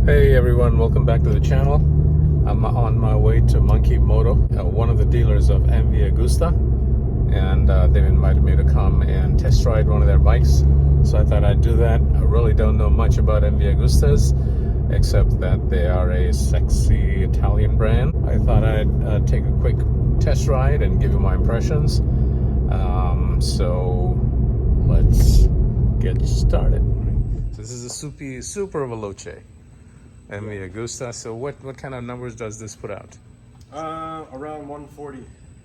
Hey everyone, welcome back to the channel. I'm on my way to Moto, one of the dealers of MV Agusta, and they've invited me to come and test ride one of their bikes. So I thought I'd do that. I really don't know much about MV Agustas, except that they are a sexy Italian brand. I thought I'd take a quick test ride and give you my impressions. So let's get started. This is a Superveloce MV Agusta. So what kind of numbers does this put out? Around 140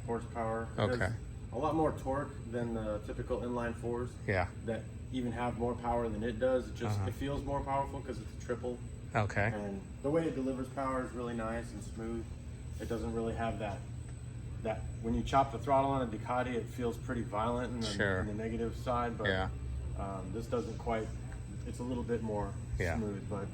horsepower. It Okay. has a lot more torque than the typical inline fours. Yeah. That even have more power than it does. It just it feels more powerful because it's a triple. Okay. And the way it delivers power is really nice and smooth. It doesn't really have that when you chop the throttle on a Ducati, it feels pretty violent in the negative side. But Yeah. this doesn't quite. It's a little bit more Yeah. smooth, but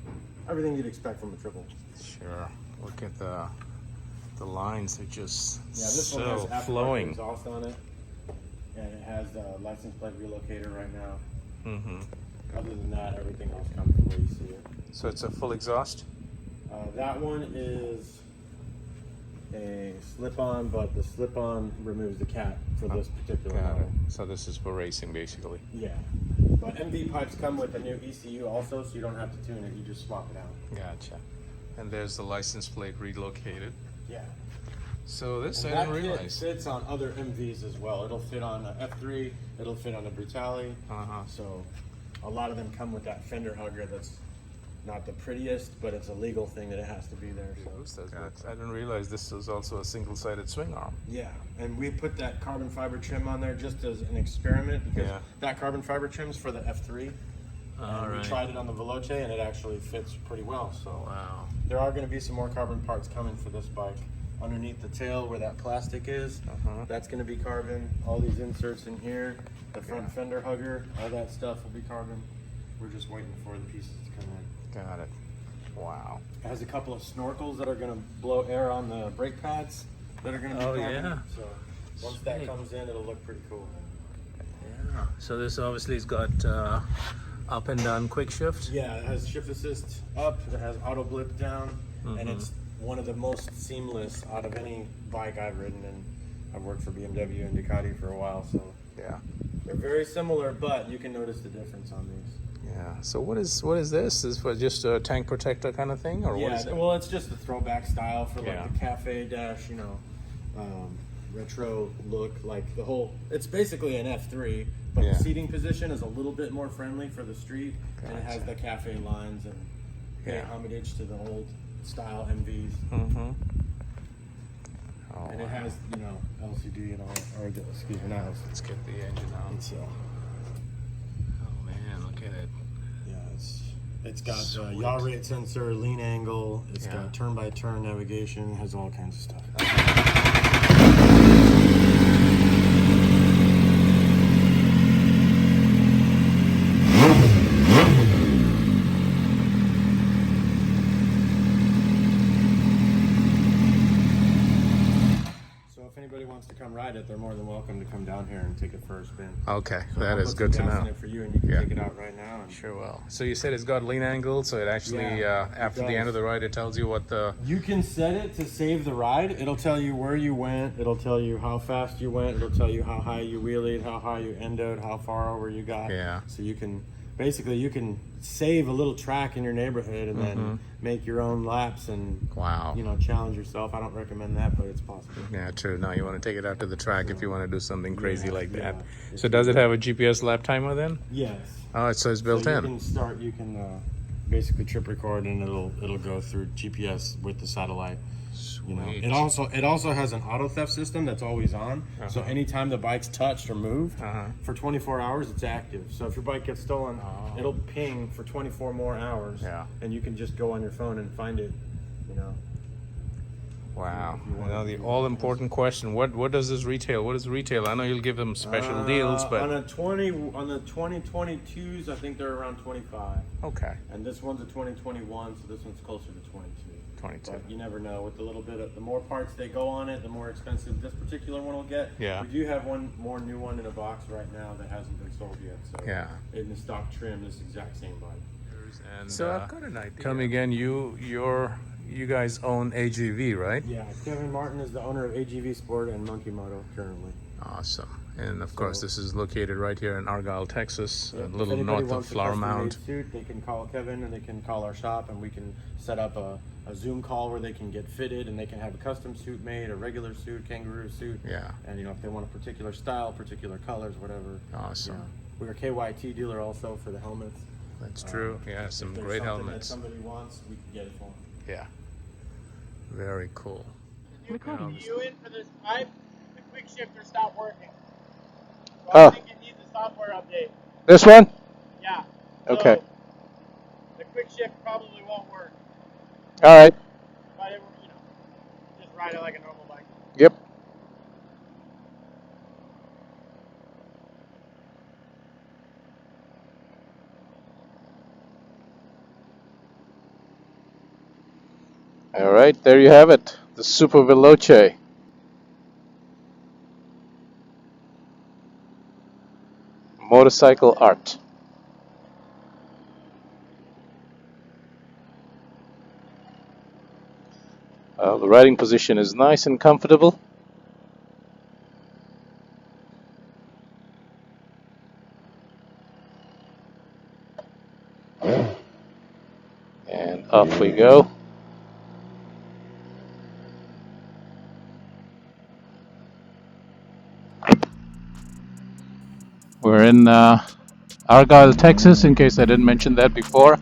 everything you'd expect from a triple. Sure. Look at the lines are just This so one has aftermarket flowing. exhaust on it, and it has the license plate relocator right now. Mm-hmm. Other than that, everything else comes the way you see it. So it's a full exhaust? That one is a slip-on, but the slip-on removes the cap for this particular Got it. model. So this is for racing, basically. Yeah, but MV pipes come with a new ECU also, so you don't have to tune it. You just swap it out. Gotcha. And there's the license plate relocated. Yeah. So this And I that didn't kit realize. fits on other MVs as well. It'll fit on a F3. It'll fit on a Brutale. So a lot of them come with that fender hugger that's not the prettiest, but it's a legal thing that it has to be there. So. I didn't realize this was also a single-sided swing arm. Yeah, and we put that carbon fiber trim on there just as an experiment because that carbon fiber trim's for the F3. We tried it on the Veloce and it actually fits pretty well. So Wow. there are going to be some more carbon parts coming for this bike. Underneath the tail where that plastic is, that's going to be carbon. All these inserts in here, the front fender hugger, all that stuff will be carbon. We're just waiting for the pieces to come in. Got it. Wow. It has a couple of snorkels that are going to blow air on the brake pads that are going to be carbon. Yeah. So once that comes in, it'll look pretty cool. Yeah. So this obviously has got up and down quick shift. Yeah, it has shift assist up, it has auto blip down, and it's one of the most seamless out of any bike I've ridden. And I've worked for BMW and Ducati for a while, so Yeah. they're very similar, but you can notice the difference on these. Yeah. So what is this? Is for just a tank protector kind of thing, or what Yeah, is it? well, it's just a throwback style for like Yeah. the cafe dash, retro look. Like the whole, it's basically an F3, but the seating position is a little bit more friendly for the street, and it has the cafe lines and pay homage to the old style MVs. Oh, And it has, LCD and all, or excuse me, not LCD. Let's get the engine out. It's, Oh man, look at it. yeah, it's got yaw rate sensor, lean angle. It's got turn-by-turn navigation. It has all kinds of stuff. Wants to come ride it, they're more than welcome to come down here and take it for a spin. Okay, So that I'll is put good to some gas know. in it for you, and you can take it out right now. And Sure will. So you said it's got lean angle, so it actually after the end of the ride, it tells you what the. You can set it to save the ride. It'll tell you where you went. It'll tell you how fast you went. It'll tell you how high you wheelied, how high you endoed, how far over you got. Yeah. So you can save a little track in your neighborhood and then make your own laps and challenge yourself. I don't recommend that, but it's possible. Yeah, true. No, you want to take it out to the track if you want to do something crazy like that. So does it have a GPS lap timer then? Yes. Oh, so it's built in. You can basically trip record and it'll go through GPS with the satellite. Sweet. It also has an auto theft system that's always on. So anytime the bike's touched or moved, for 24 hours it's active. So if your bike gets stolen, it'll ping for 24 more hours. Yeah. And you can just go on your phone and find it. Wow. Now the all-important question: what does this retail? What is retail? I know you'll give them special deals, but on the 2022s, I think they're around 25. Okay. And this one's a 2021, so this one's closer to 22. 22. But you never know. With the little bit of the more parts they go on it, the more expensive this particular one will get. Yeah. We do have one more new one in a box right now that hasn't been sold yet. So Yeah. in the stock trim, this exact same bike. And So I've got an idea. tell me again, you guys own AGV, right? Yeah, Kevin Martin is the owner of AGV Sport and Monkey Moto currently. Awesome. And of course, this is located right here in Argyle, Texas, a little If north anybody of wants a Flower custom-made Mound. suit, they can call Kevin and they can call our shop and we can set up a Zoom call where they can get fitted and they can have a custom suit made, a regular suit, kangaroo suit. Yeah. And if they want a particular style, particular colors, whatever. Awesome. We're a KYT dealer also for the helmets. That's true. Yeah, some If there's great something helmets. that somebody wants, we can get it for them. Yeah. Very cool. You put you in for this pipe, the quick shifter stopped working. So Oh. I think it needs a software update. This one? Yeah. Okay. So the quick shift probably won't work. All right. But it, just ride it like a normal bike. Yep. All right, there you have it, the Superveloce. Motorcycle art. The riding position is nice and comfortable. And off we go. We're in Argyle, Texas, in case I didn't mention that before.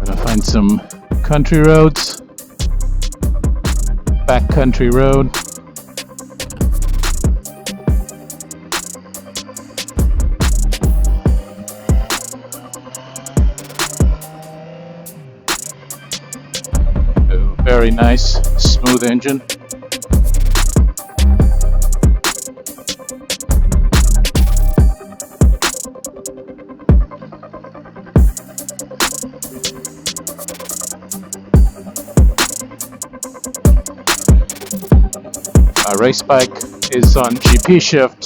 Gonna find some country roads, back country road. Very nice, smooth engine. My race bike is on GP shift,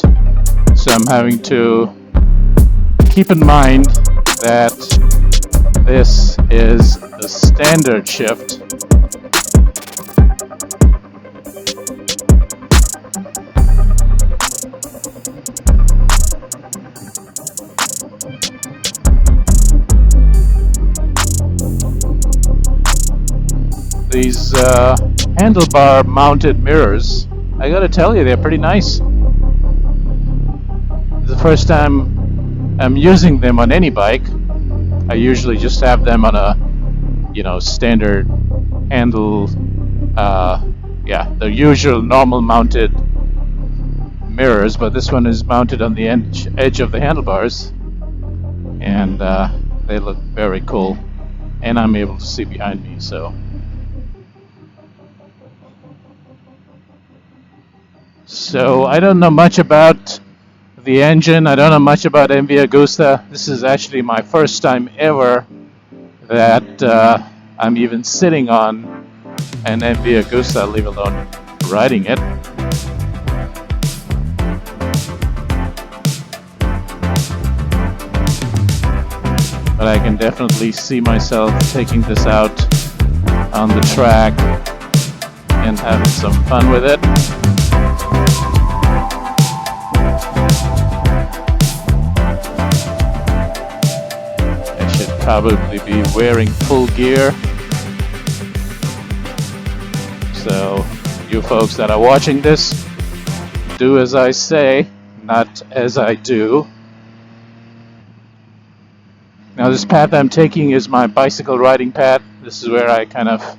so I'm having to keep in mind that this is the standard shift. These handlebar mounted mirrors, I gotta tell you, they're pretty nice. The first time I'm using them on any bike. I usually just have them on a, standard handle, the usual normal mounted mirrors, but this one is mounted on the edge of the handlebars, and they look very cool, and I'm able to see behind me, so. So I don't know much about the engine, I don't know much about MV Agusta. This is actually my first time ever that I'm even sitting on an MV Agusta, leave alone riding it. But I can definitely see myself taking this out on the track and having some fun with it. Probably be wearing full gear. So you folks that are watching this, do as I say, not as I do. Now this path I'm taking is my bicycle riding path. This is where I kind of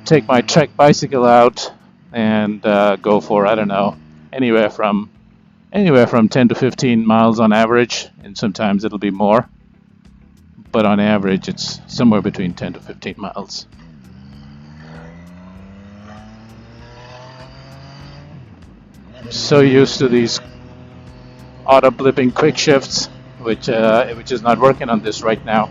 take my trek bicycle out and go for, I don't know, anywhere from 10 to 15 miles on average, and sometimes it'll be more. But on average, it's somewhere between 10 to 15 miles. I'm so used to these auto blipping quick shifts, which is not working on this right now.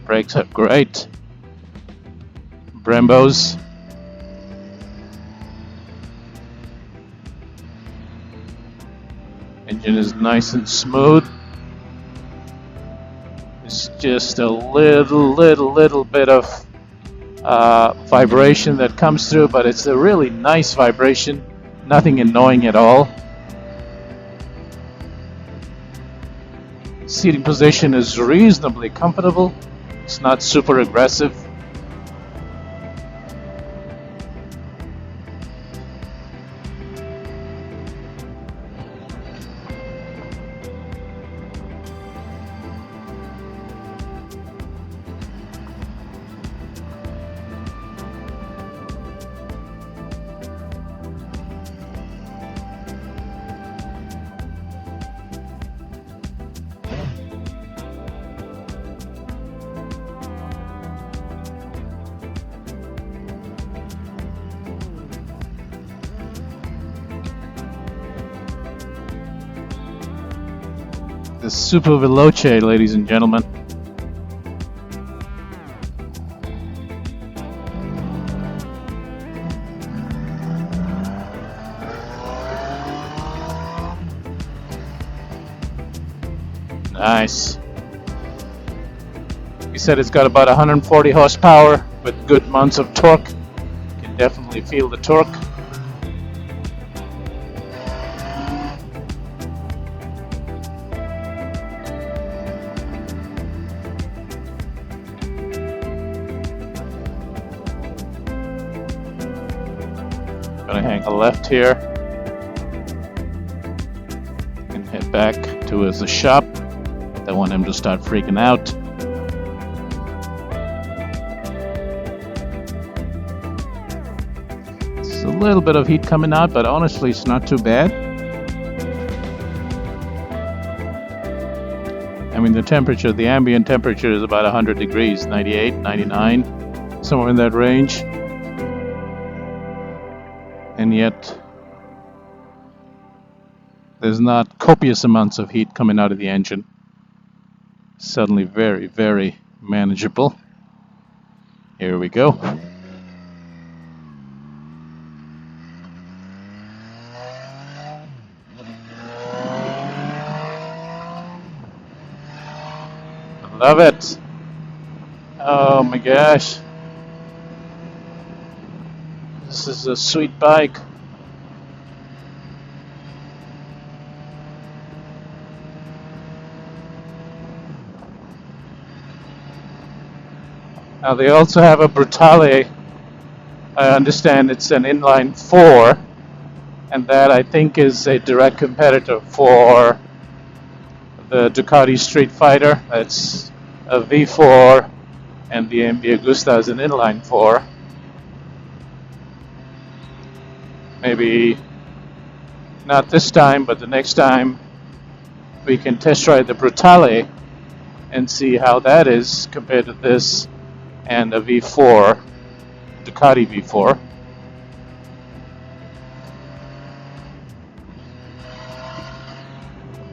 Brakes are great. Brembos. Engine is nice and smooth. It's just a little bit of vibration that comes through, but it's a really nice vibration. Nothing annoying at all. Seating position is reasonably comfortable. It's not super aggressive. The Superveloce, ladies and gentlemen. Nice. He said it's got about 140 horsepower with good amounts of torque. You can definitely feel the torque. Gonna hang a left here and head back to the shop. Don't want him to start freaking out. It's a little bit of heat coming out, but honestly it's not too bad. I mean, the ambient temperature is about 100 degrees, 98, 99, somewhere in that range. And yet there's not copious amounts of heat coming out of the engine. Suddenly very, very manageable. Here we go. Love it. Oh my gosh. This is a sweet bike. Now they also have a Brutale. I understand it's an inline 4, and that I think is a direct competitor for the Ducati Street Fighter. That's a V4, and the MV Agusta is an inline 4. Maybe not this time, but the next time we can test ride the Brutale and see how that is compared to this and a V4, Ducati V4.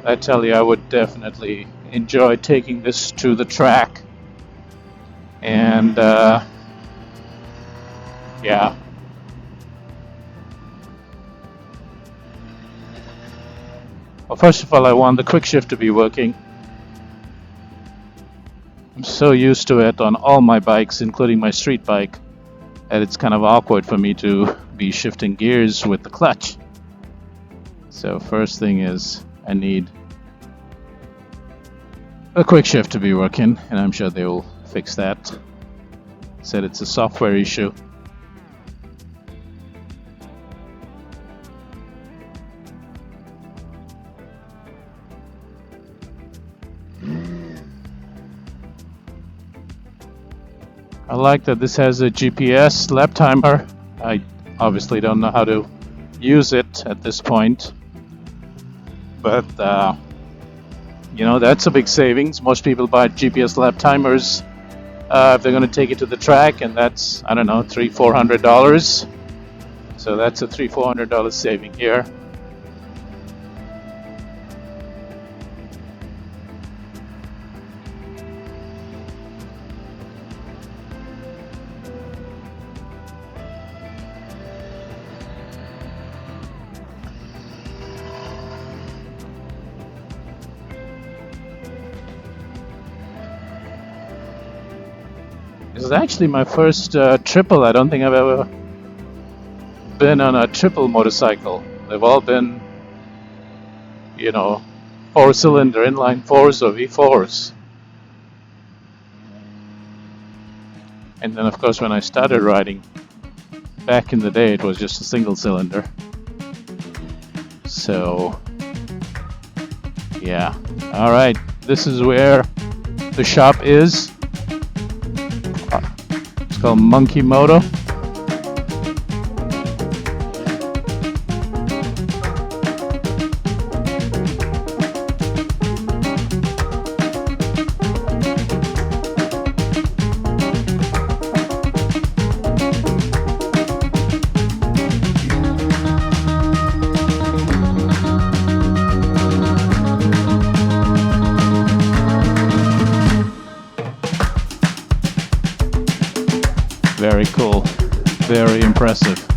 I tell you, I would definitely enjoy taking this to the track. And yeah. Well, first of all, I want the quick shift to be working. I'm so used to it on all my bikes, including my street bike, that it's kind of awkward for me to be shifting gears with the clutch. So first thing is I need a quick shift to be working, and I'm sure they will fix that. Said it's a software issue. I like that this has a GPS lap timer. I obviously don't know how to use it at this point, but you know, that's a big savings. Most people buy GPS lap timers if they're going to take it to the track, and that's, I don't know, $300-400. So that's a $300-400 saving here. This is actually my first triple. I don't think I've ever been on a triple motorcycle. They've all been, you know, 4-cylinder inline 4s or V4s. And then, of course, when I started riding back in the day, it was just a single cylinder. So, yeah. All right, this is where the shop is. It's called Moto. Very cool, very impressive.